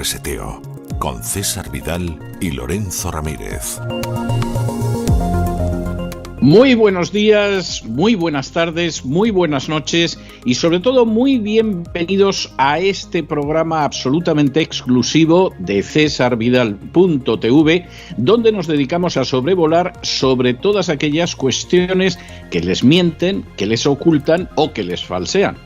Reseteo, con César Vidal y Lorenzo Ramírez. Muy buenos días, muy buenas tardes, muy buenas noches y sobre todo muy bienvenidos a este programa absolutamente exclusivo de cesarvidal.tv, donde nos dedicamos a sobrevolar sobre todas aquellas cuestiones que les mienten, que les ocultan o que les falsean.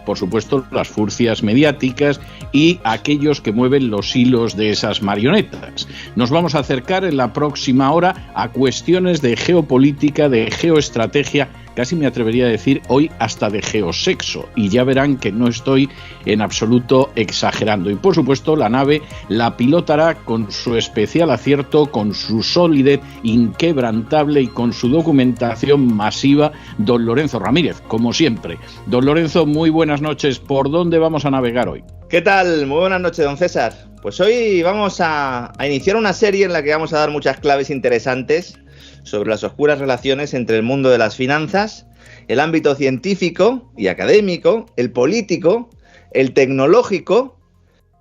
Por supuesto, las furcias mediáticas y aquellos que mueven los hilos de esas marionetas. Nos vamos a acercar en la próxima hora a cuestiones de geopolítica, de geoestrategia, casi me atrevería a decir hoy hasta de geosexo, y ya verán que no estoy en absoluto exagerando. Y por supuesto la nave la pilotará con su especial acierto, con su solidez inquebrantable y con su documentación masiva, don Lorenzo Ramírez, como siempre. Don Lorenzo, muy buenas noches. ¿Por dónde vamos a navegar hoy? ¿Qué tal? Muy buenas noches, don César. Pues hoy vamos a iniciar una serie en la que vamos a dar muchas claves interesantes sobre las oscuras relaciones entre el mundo de las finanzas, el ámbito científico y académico, el político, el tecnológico,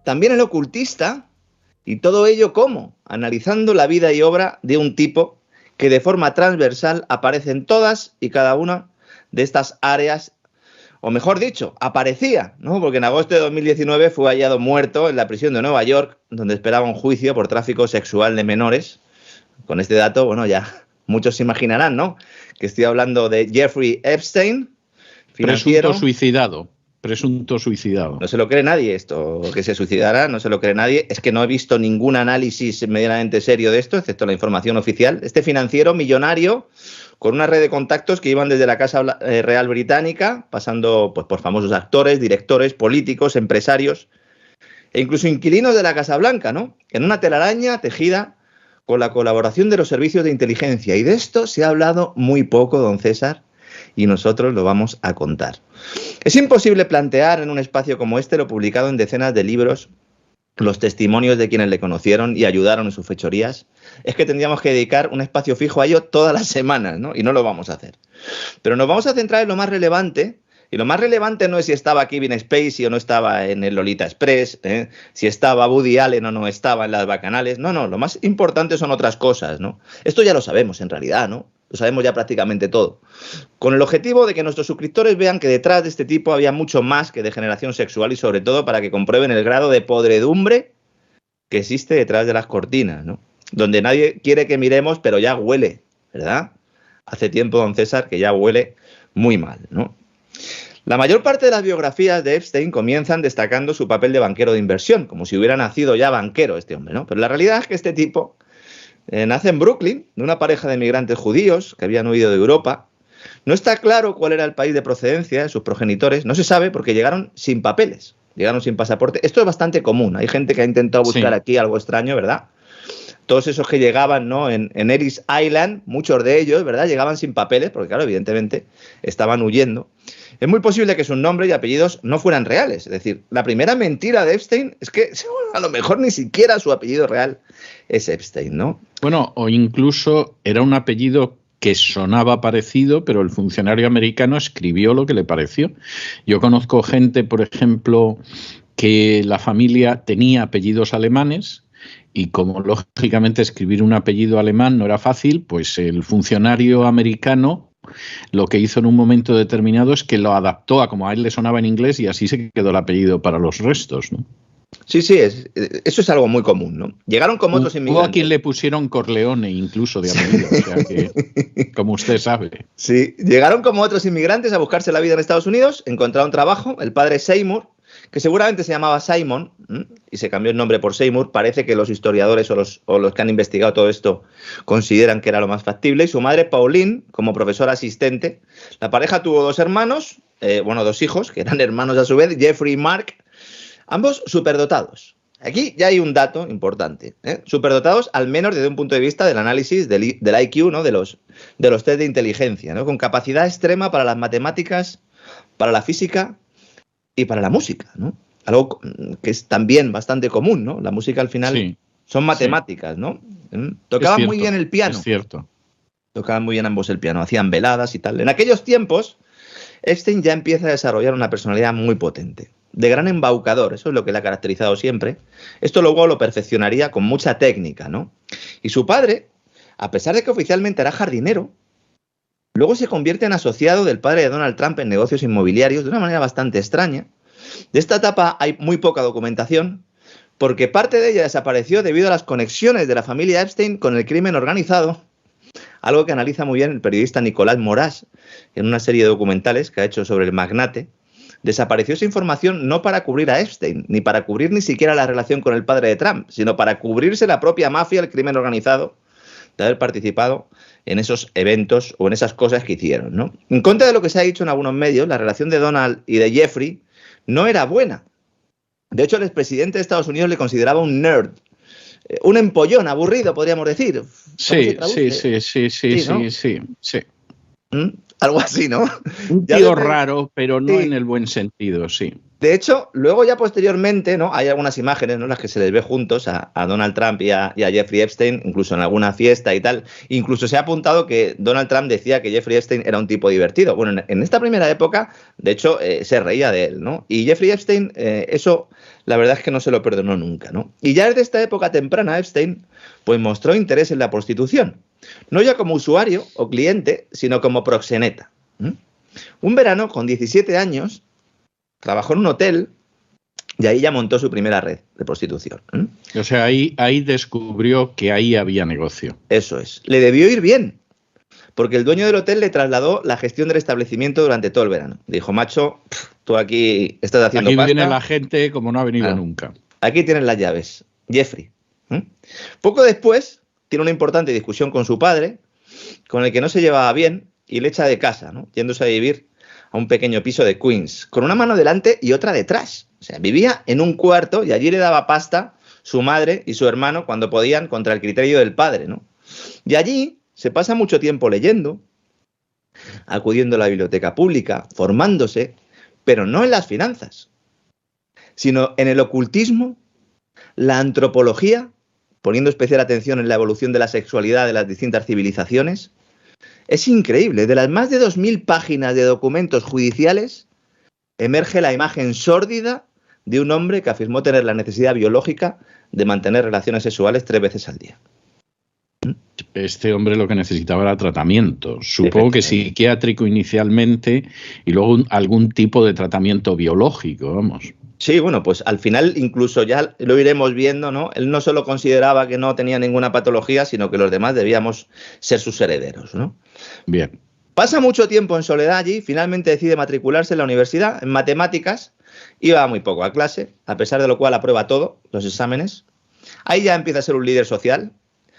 también el ocultista, y todo ello ¿cómo? Analizando la vida y obra de un tipo que de forma transversal aparece en todas y cada una de estas áreas, o mejor dicho, aparecía, ¿no? Porque en agosto de 2019 fue hallado muerto en la prisión de Nueva York, donde esperaba un juicio por tráfico sexual de menores. Con este dato, bueno, ya muchos se imaginarán, ¿no? Que estoy hablando de Jeffrey Epstein, financiero. Presunto suicidado. No se lo cree nadie esto, que se suicidara, no se lo cree nadie. Es que no he visto ningún análisis medianamente serio de esto, excepto la información oficial. Este financiero millonario, con una red de contactos que iban desde la Casa Real Británica, pasando pues, por famosos actores, directores, políticos, empresarios, e incluso inquilinos de la Casa Blanca, ¿no? En una telaraña tejida con la colaboración de los servicios de inteligencia. Y de esto se ha hablado muy poco, don César, y nosotros lo vamos a contar. Es imposible plantear en un espacio como este lo publicado en decenas de libros, los testimonios de quienes le conocieron y ayudaron en sus fechorías. Es que tendríamos que dedicar un espacio fijo a ello todas las semanas, ¿no? Y no lo vamos a hacer. Pero nos vamos a centrar en lo más relevante. Y lo más relevante no es si estaba Kevin Spacey o no estaba en el Lolita Express, si estaba Woody Allen o no estaba en las Bacanales. No, lo más importante son otras cosas, ¿no? Esto ya lo sabemos en realidad, ¿no? Lo sabemos ya prácticamente todo. Con el objetivo de que nuestros suscriptores vean que detrás de este tipo había mucho más que degeneración sexual y sobre todo para que comprueben el grado de podredumbre que existe detrás de las cortinas, ¿no? Donde nadie quiere que miremos, pero ya huele, ¿verdad? Hace tiempo, don César, que ya huele muy mal, ¿no? La mayor parte de las biografías de Epstein comienzan destacando su papel de banquero de inversión, como si hubiera nacido ya banquero este hombre, ¿no? Pero la realidad es que este tipo nace en Brooklyn, de una pareja de migrantes judíos que habían huido de Europa. No está claro cuál era el país de procedencia de sus progenitores, no se sabe porque llegaron sin papeles, llegaron sin pasaporte. Esto es bastante común, hay gente que ha intentado buscar aquí algo extraño, ¿verdad? Todos esos que llegaban, ¿no? en Ellis Island, muchos de ellos, ¿verdad? Llegaban sin papeles, porque claro, evidentemente estaban huyendo. Es muy posible que sus nombres y apellidos no fueran reales. Es decir, la primera mentira de Epstein es que a lo mejor ni siquiera su apellido real es Epstein, ¿no? Bueno, o incluso era un apellido que sonaba parecido, pero el funcionario americano escribió lo que le pareció. Yo conozco gente, por ejemplo, que la familia tenía apellidos alemanes, y como lógicamente escribir un apellido alemán no era fácil, pues el funcionario americano lo que hizo en un momento determinado es que lo adaptó a como a él le sonaba en inglés y así se quedó el apellido para los restos, ¿no? Sí, eso es algo muy común, ¿no? Llegaron como otros inmigrantes. Hubo a quien le pusieron Corleone incluso de apellido, o sea que, como usted sabe. Sí, llegaron como otros inmigrantes a buscarse la vida en Estados Unidos, encontraron trabajo, el padre Seymour, que seguramente se llamaba Simon, y se cambió el nombre por Seymour. Parece que los historiadores o los que han investigado todo esto consideran que era lo más factible. Y su madre, Pauline, como profesora asistente. La pareja tuvo dos hermanos, dos hijos, que eran hermanos a su vez, Jeffrey y Mark, ambos superdotados. Aquí ya hay un dato importante, superdotados al menos desde un punto de vista del análisis del IQ, ¿no? de los test de inteligencia, ¿no? Con capacidad extrema para las matemáticas, para la física y para la música, ¿no? Algo que es también bastante común, ¿no? La música al final son matemáticas, ¿no? Tocaban muy bien el piano. Es cierto. Tocaban muy bien ambos el piano, hacían veladas y tal. En aquellos tiempos, Epstein ya empieza a desarrollar una personalidad muy potente. de gran embaucador, eso es lo que le ha caracterizado siempre. Esto luego lo perfeccionaría con mucha técnica, ¿no? Y su padre, a pesar de que oficialmente era jardinero, luego se convierte en asociado del padre de Donald Trump en negocios inmobiliarios de una manera bastante extraña. De esta etapa hay muy poca documentación, porque parte de ella desapareció debido a las conexiones de la familia Epstein con el crimen organizado, algo que analiza muy bien el periodista Nicolás Moraes en una serie de documentales que ha hecho sobre el magnate. Desapareció esa información no para cubrir a Epstein, ni para cubrir ni siquiera la relación con el padre de Trump, sino para cubrirse la propia mafia, el crimen organizado, de haber participado en esos eventos o en esas cosas que hicieron, ¿no? En contra de lo que se ha dicho en algunos medios, la relación de Donald y de Jeffrey no era buena. De hecho, el expresidente de Estados Unidos le consideraba un nerd, un empollón, aburrido, podríamos decir. Sí. Algo así, ¿no? Un tío raro, pero no en el buen sentido, sí. De hecho, luego ya posteriormente, ¿no? Hay algunas imágenes, ¿no?, en las que se les ve juntos a Donald Trump y a Jeffrey Epstein, incluso en alguna fiesta y tal. Incluso se ha apuntado que Donald Trump decía que Jeffrey Epstein era un tipo divertido. Bueno, en esta primera época, de hecho, se reía de él, ¿no? Y Jeffrey Epstein, eso, la verdad es que no se lo perdonó nunca, ¿no? Y ya desde esta época temprana, Epstein, pues mostró interés en la prostitución. No ya como usuario o cliente, sino como proxeneta. Un verano, con 17 años, trabajó en un hotel y ahí ya montó su primera red de prostitución. O sea, ahí descubrió que ahí había negocio. Eso es. Le debió ir bien, porque el dueño del hotel le trasladó la gestión del establecimiento durante todo el verano. Dijo, macho, tú aquí estás haciendo aquí pasta. Viene la gente como no ha venido nunca. Aquí tienes las llaves, Jeffrey. Poco después, tiene una importante discusión con su padre, con el que no se llevaba bien, y le echa de casa, ¿no?, yéndose a vivir a un pequeño piso de Queens, con una mano delante y otra detrás. O sea, vivía en un cuarto y allí le daba pasta su madre y su hermano cuando podían, contra el criterio del padre, ¿no? Y allí se pasa mucho tiempo leyendo, acudiendo a la biblioteca pública, formándose, pero no en las finanzas, sino en el ocultismo, la antropología, poniendo especial atención en la evolución de la sexualidad de las distintas civilizaciones. Es increíble, de las más de 2000 páginas de documentos judiciales emerge la imagen sórdida de un hombre que afirmó tener la necesidad biológica de mantener relaciones sexuales 3 veces al día. Este hombre lo que necesitaba era tratamiento, supongo que psiquiátrico inicialmente y luego algún tipo de tratamiento biológico, vamos. Sí, bueno, pues al final incluso ya lo iremos viendo, ¿no? Él no solo consideraba que no tenía ninguna patología, sino que los demás debíamos ser sus herederos, ¿no? Bien. Pasa mucho tiempo en soledad allí, finalmente decide matricularse en la universidad, en matemáticas, iba muy poco a clase, a pesar de lo cual aprueba todo, los exámenes. Ahí ya empieza a ser un líder social,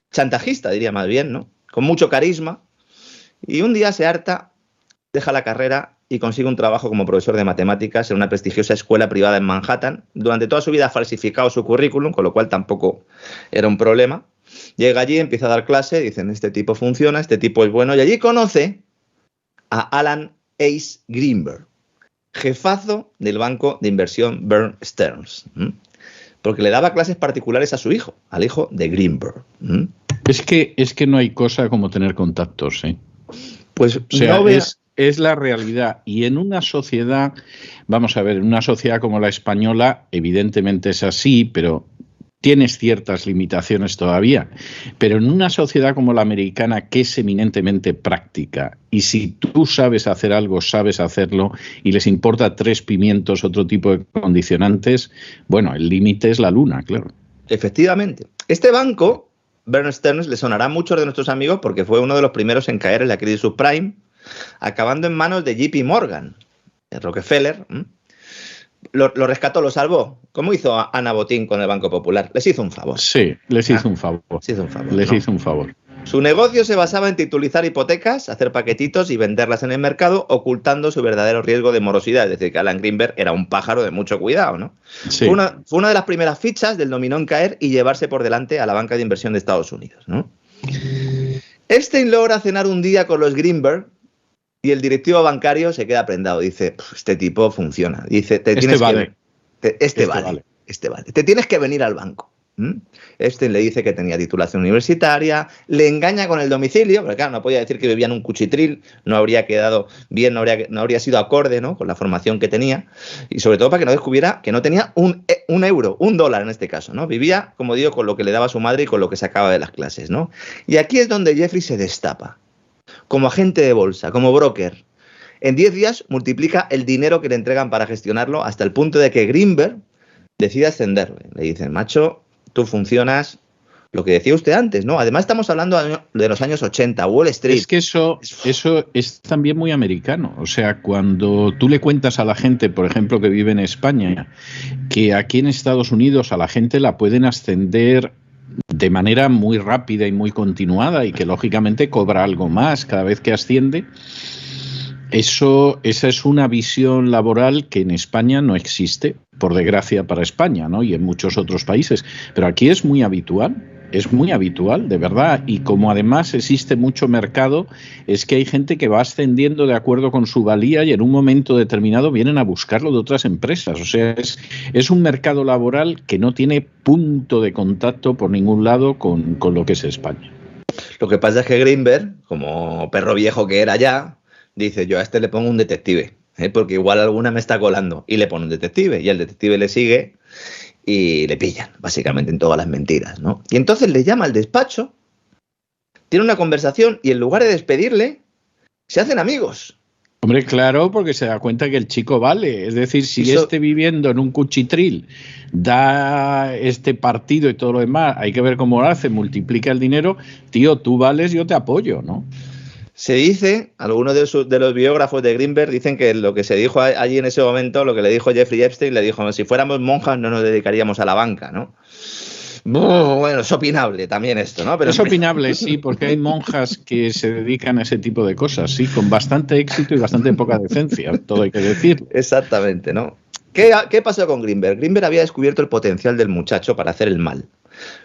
chantajista diría más bien, ¿no?, con mucho carisma, y un día se harta, deja la carrera y consigue un trabajo como profesor de matemáticas en una prestigiosa escuela privada en Manhattan. Durante toda su vida ha falsificado su currículum, con lo cual tampoco era un problema. Llega allí, empieza a dar clase, dicen, este tipo funciona, este tipo es bueno, y allí conoce a Alan Ace Greenberg, jefazo del banco de inversión Bear Stearns, porque le daba clases particulares a su hijo, al hijo de Greenberg. Es que no hay cosa como tener contactos, ¿eh? Pues o sea, no veas... es la realidad. Y en una sociedad, vamos a ver, en una sociedad como la española, evidentemente es así, pero tienes ciertas limitaciones todavía. Pero en una sociedad como la americana, que es eminentemente práctica, y si tú sabes hacer algo, sabes hacerlo, y les importa 3 pimientos, otro tipo de condicionantes, bueno, el límite es la luna, claro. Efectivamente. Este banco, Bear Stearns, le sonará a muchos de nuestros amigos porque fue uno de los primeros en caer en la crisis subprime, acabando en manos de JP Morgan, el Rockefeller. Lo rescató, lo salvó. ¿Cómo hizo Ana Botín con el Banco Popular? Les hizo un favor. Sí, les hizo un favor. Les hizo un favor. Su negocio se basaba en titulizar hipotecas, hacer paquetitos y venderlas en el mercado, ocultando su verdadero riesgo de morosidad. Es decir, que Alan Greenberg era un pájaro de mucho cuidado, ¿no? Sí. Fue una de las primeras fichas del dominó en caer y llevarse por delante a la banca de inversión de Estados Unidos, ¿no? Epstein logra cenar un día con los Greenberg y el directivo bancario se queda prendado. Dice, este tipo funciona. Dice, Este vale. Te tienes que venir al banco. Epstein le dice que tenía titulación universitaria, le engaña con el domicilio, porque claro, no podía decir que vivía en un cuchitril, no habría quedado bien, no habría sido acorde, ¿no?, con la formación que tenía, y sobre todo para que no descubriera que no tenía un euro, $1 en este caso, ¿no? Vivía, como digo, con lo que le daba su madre y con lo que sacaba de las clases, ¿no? Y aquí es donde Jeffrey se destapa, como agente de bolsa, como broker. En 10 días multiplica el dinero que le entregan para gestionarlo hasta el punto de que Greenberg decide ascenderle. Le dicen, macho, tú funcionas, lo que decía usted antes, ¿no? Además estamos hablando de los años 80, Wall Street. Es que eso es también muy americano. O sea, cuando tú le cuentas a la gente, por ejemplo, que vive en España, que aquí en Estados Unidos a la gente la pueden ascender de manera muy rápida y muy continuada y que lógicamente cobra algo más cada vez que asciende, esa es una visión laboral que en España no existe, por desgracia para España, ¿no? Y en muchos otros países. Pero aquí es muy habitual, de verdad. Y como además existe mucho mercado, es que hay gente que va ascendiendo de acuerdo con su valía y en un momento determinado vienen a buscarlo de otras empresas. O sea, es un mercado laboral que no tiene punto de contacto por ningún lado con lo que es España. Lo que pasa es que Greenberg, como perro viejo que era ya, dice, yo a este le pongo un detective, porque igual alguna me está colando, y le pone un detective, y el detective le sigue y le pillan, básicamente en todas las mentiras, ¿no? Y entonces le llama al despacho, tiene una conversación y en lugar de despedirle, se hacen amigos. Hombre, claro, porque se da cuenta que el chico vale. Es decir, si viviendo en un cuchitril da este partido y todo lo demás, hay que ver cómo lo hace, multiplica el dinero, tío, tú vales, yo te apoyo, ¿no? Se dice, algunos de los biógrafos de Greenberg dicen que lo que se dijo allí en ese momento, lo que le dijo Jeffrey Epstein, le dijo, si fuéramos monjas no nos dedicaríamos a la banca, ¿no? Bueno, es opinable también esto, ¿no? Pero es opinable, sí, porque hay monjas que se dedican a ese tipo de cosas, sí, con bastante éxito y bastante poca decencia, todo hay que decir. Exactamente, ¿no? ¿Qué pasó con Greenberg? Greenberg había descubierto el potencial del muchacho para hacer el mal.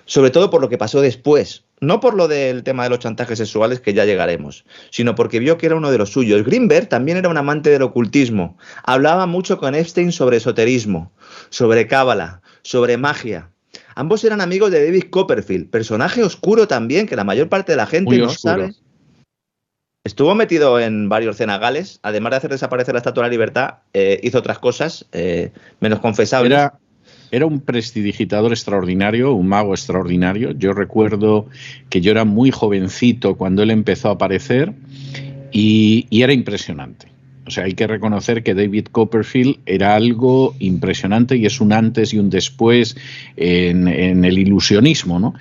Sobre todo por lo que pasó después. No por lo del tema de los chantajes sexuales, que ya llegaremos, sino porque vio que era uno de los suyos. Greenberg también era un amante del ocultismo. Hablaba mucho con Epstein sobre esoterismo, sobre cábala, sobre magia. Ambos eran amigos de David Copperfield, personaje oscuro también, que la mayor parte de la gente no sabe. Estuvo metido en varios cenagales, además de hacer desaparecer la Estatua de la Libertad, hizo otras cosas menos confesables. Era un prestidigitador extraordinario, un mago extraordinario. Yo recuerdo que yo era muy jovencito cuando él empezó a aparecer y era impresionante. O sea, hay que reconocer que David Copperfield era algo impresionante y es un antes y un después en el ilusionismo, ¿no?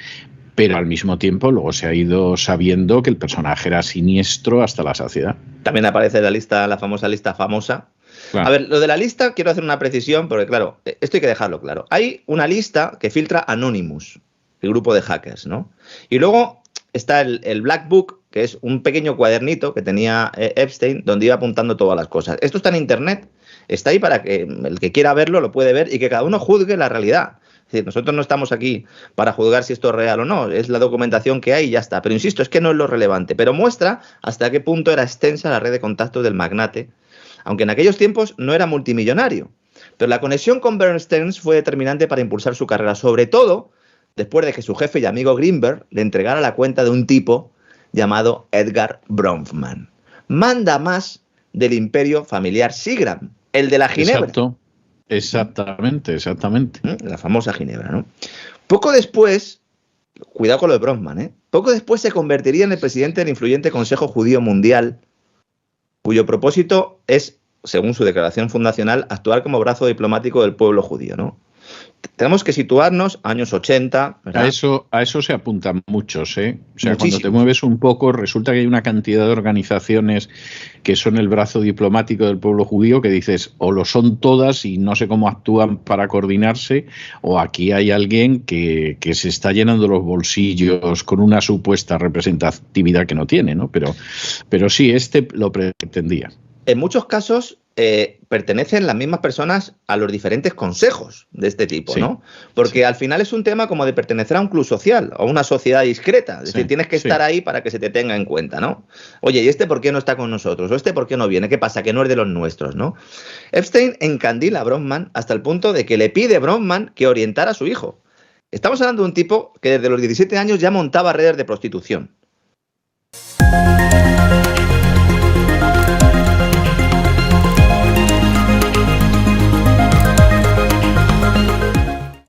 Pero al mismo tiempo luego se ha ido sabiendo que el personaje era siniestro hasta la saciedad. También aparece en la lista, la famosa lista famosa. Claro. A ver, lo de la lista quiero hacer una precisión, porque claro, esto hay que dejarlo claro. Hay una lista que filtra Anonymous, el grupo de hackers, ¿no? Y luego está el Black Book, que es un pequeño cuadernito que tenía Epstein, donde iba apuntando todas las cosas. Esto está en internet, está ahí para que el que quiera verlo lo puede ver y que cada uno juzgue la realidad. Es decir, nosotros no estamos aquí para juzgar si esto es real o no, es la documentación que hay y ya está. Pero insisto, es que no es lo relevante, pero muestra hasta qué punto era extensa la red de contactos del magnate, aunque en aquellos tiempos no era multimillonario. Pero la conexión con Bear Stearns fue determinante para impulsar su carrera, sobre todo después de que su jefe y amigo Greenberg le entregara la cuenta de un tipo llamado Edgar Bronfman. Manda más del imperio familiar Seagram, el de la Ginebra. Exacto. Exactamente. La famosa Ginebra, ¿no? Poco después, cuidado con lo de Bronfman, poco después se convertiría en el presidente del influyente Consejo Judío Mundial, cuyo propósito es, según su declaración fundacional, actuar como brazo diplomático del pueblo judío, ¿no? Tenemos que situarnos años 80. ¿verdad? A eso se apuntan muchos, ¿eh? O sea, cuando te mueves un poco, resulta que hay una cantidad de organizaciones que son el brazo diplomático del pueblo judío que dices, o lo son todas y no sé cómo actúan para coordinarse, o aquí hay alguien que se está llenando los bolsillos con una supuesta representatividad que no tiene, ¿no? Pero sí, lo pretendía. En muchos casos pertenecen las mismas personas a los diferentes consejos de este tipo, sí, ¿no? Porque sí, al final es un tema como de pertenecer a un club social o a una sociedad discreta. Es decir, tienes que estar ahí para que se te tenga en cuenta, ¿no? Oye, ¿y este por qué no está con nosotros? ¿O este por qué no viene? ¿Qué pasa? Que no es de los nuestros, ¿no? Epstein encandila a Bronfman hasta el punto de que le pide a Bronfman que orientara a su hijo. Estamos hablando de un tipo que desde los 17 años ya montaba redes de prostitución.